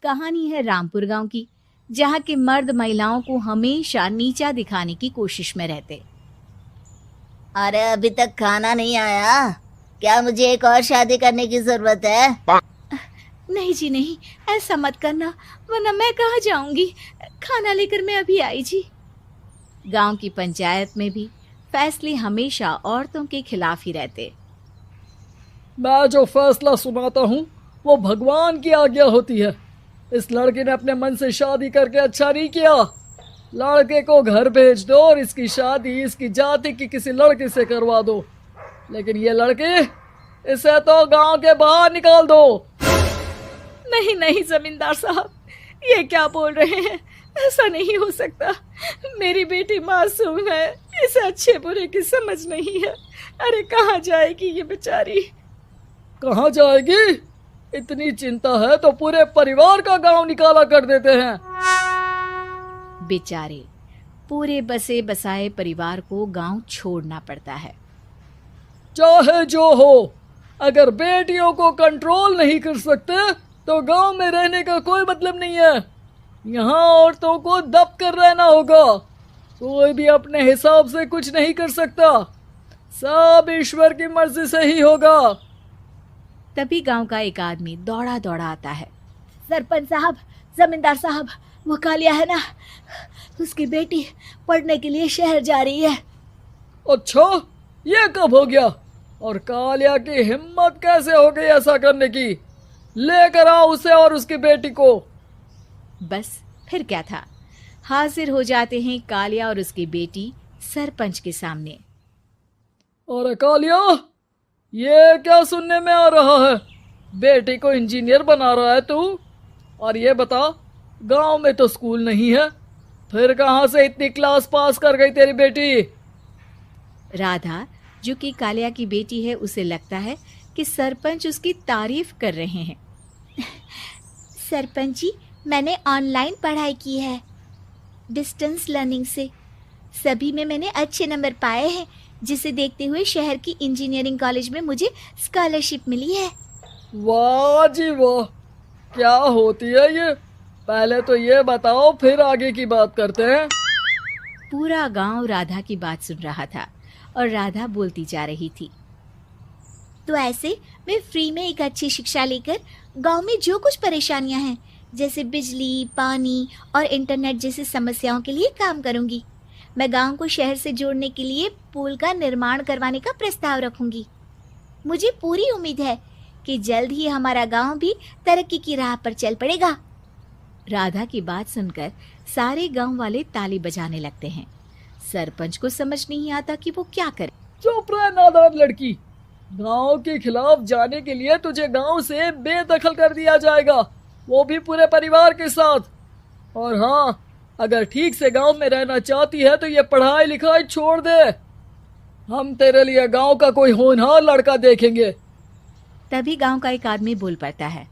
कहानी है रामपुर गांव की, जहां के मर्द महिलाओं को हमेशा नीचा दिखाने की कोशिश में रहते। अरे अभी तक खाना नहीं आया, क्या मुझे एक और शादी करने की जरूरत है? नहीं जी नहीं, ऐसा मत करना, वरना मैं कहाँ जाऊंगी। खाना लेकर मैं अभी आई जी। गांव की पंचायत में भी फैसले हमेशा औरतों के खिलाफ ही रहते। मैं जो फैसला सुनाता हूँ वो भगवान की आज्ञा होती है। इस लड़के ने अपने मन से शादी करके अच्छा नहीं किया। लड़के को घर भेज दो और इसकी शादी इसकी जाति की किसी लड़के से करवा दो, लेकिन ये लड़की, इसे तो गांव के बाहर निकाल दो। नहीं नहीं जमींदार साहब, ये क्या बोल रहे हैं? ऐसा नहीं हो सकता। मेरी बेटी मासूम है, इसे अच्छे बुरे की समझ नहीं है। अरे कहाँ जाएगी ये बेचारी? कहाँ जाएगी? इतनी चिंता है तो पूरे परिवार का गांव निकाला कर देते हैं। बेचारे पूरे बसे बसाए परिवार को गांव छोड़ना पड़ता है। चाहे जो हो, अगर बेटियों को कंट्रोल नहीं कर सकते तो गांव में रहने का कोई मतलब नहीं है। यहाँ औरतों को दब कर रहना होगा। कोई भी अपने हिसाब से कुछ नहीं कर सकता, सब ईश्वर की मर्जी से ही होगा। तभी गांव का एक आदमी दौड़ा दौड़ा आता है। सरपंच साहब, जमींदार साहब, वो कालिया है ना, उसकी बेटी पढ़ने के लिए शहर जा रही है। अच्छा, ये कब हो गया? और कालिया की हिम्मत कैसे हो गई ऐसा करने की? लेकर आओ उसे और उसकी बेटी को। बस फिर क्या था, हाजिर हो जाते हैं कालिया और उसकी बेटी सरपंच के सामने। और कालिया, ये क्या सुनने में आ रहा है? बेटी को इंजीनियर बना रहा है तू? और ये बता, गांव में तो स्कूल नहीं है, फिर कहां से इतनी क्लास पास कर गई तेरी बेटी? राधा, जो कि कालिया की बेटी है, उसे लगता है कि सरपंच उसकी तारीफ कर रहे हैं। सरपंच जी, मैंने ऑनलाइन पढ़ाई की है, डिस्टेंस लर्निंग से। सभी में मैंने अच्छे नंबर पाए हैं, जिसे देखते हुए शहर की इंजीनियरिंग कॉलेज में मुझे स्कॉलरशिप मिली है। वाह जी वाह, क्या होती है ये? पहले तो ये बताओ, फिर आगे की बात करते हैं। पूरा गांव राधा की बात सुन रहा था और राधा बोलती जा रही थी। तो ऐसे मैं फ्री में एक अच्छी शिक्षा लेकर गांव में जो कुछ परेशानियां हैं, जैसे बिजली, पानी और इंटरनेट जैसी समस्याओं के लिए काम करूंगी। मैं गांव को शहर से जोड़ने के लिए पुल का निर्माण करवाने का प्रस्ताव रखूंगी। मुझे पूरी उम्मीद है कि जल्द ही हमारा गांव भी तरक्की की राह पर चल पड़ेगा। राधा की बात सुनकर सारे गांव वाले ताली बजाने लगते हैं। सरपंच को समझ नहीं आता कि वो क्या करे। चुप रह नादान लड़की, गांव के खिलाफ जाने के लिए तुझे गांव से बेदखल कर दिया जाएगा, वो भी पूरे परिवार के साथ। और हाँ, अगर ठीक से गांव में रहना चाहती है तो ये पढ़ाई लिखाई छोड़ दे। हम तेरे लिए गांव का कोई होनहार लड़का देखेंगे। तभी गांव का एक आदमी बोल पड़ता है।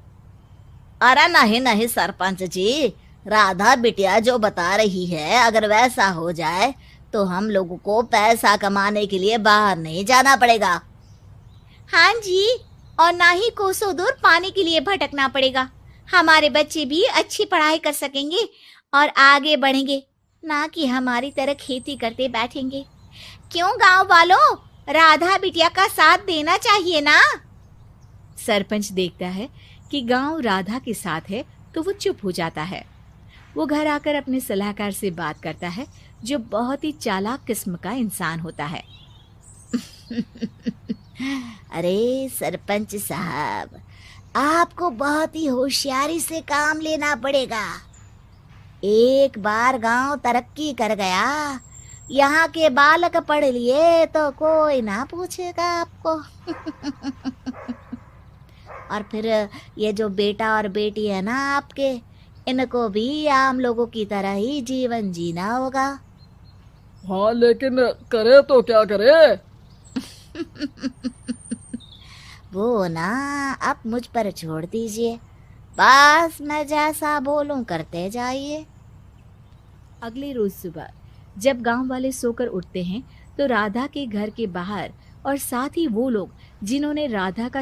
अरे नहीं नहीं सरपंच जी, राधा बिटिया जो बता रही है, अगर वैसा हो जाए तो हम लोगों को पैसा कमाने के लिए बाहर नहीं जाना पड़ेगा। हाँ जी, और ना ही कोसों दूर पानी के लिए भटकना पड़ेगा। हमारे बच्चे भी अच्छी पढ़ाई कर सकेंगे और आगे बढ़ेंगे, ना कि हमारी तरह खेती करते बैठेंगे। क्यों गांव वालों, राधा बिटिया का साथ देना चाहिए ना। सरपंच देखता है कि गांव राधा के साथ है तो वो चुप हो जाता है। वो घर आकर अपने सलाहकार से बात करता है, जो बहुत ही चालाक किस्म का इंसान होता है। अरे सरपंच साहब, आपको बहुत ही होशियारी से काम लेना पड़ेगा। एक बार गांव तरक्की कर गया, यहाँ के बालक पढ़ लिए तो कोई ना पूछेगा आपको। और फिर ये जो बेटा और बेटी है ना आपके, इनको भी आम लोगों की तरह ही जीवन जीना होगा। हाँ, लेकिन करे तो क्या करे? वो ना आप मुझ पर छोड़ दीजिए, बस मैं जैसा बोलूं करते जाइए। अगले रोज सुबह जब गांव वाले सोकर उठते हैं तो राधा के घर के बाहर और साथ ही वो लोग जिन्होंने राधा का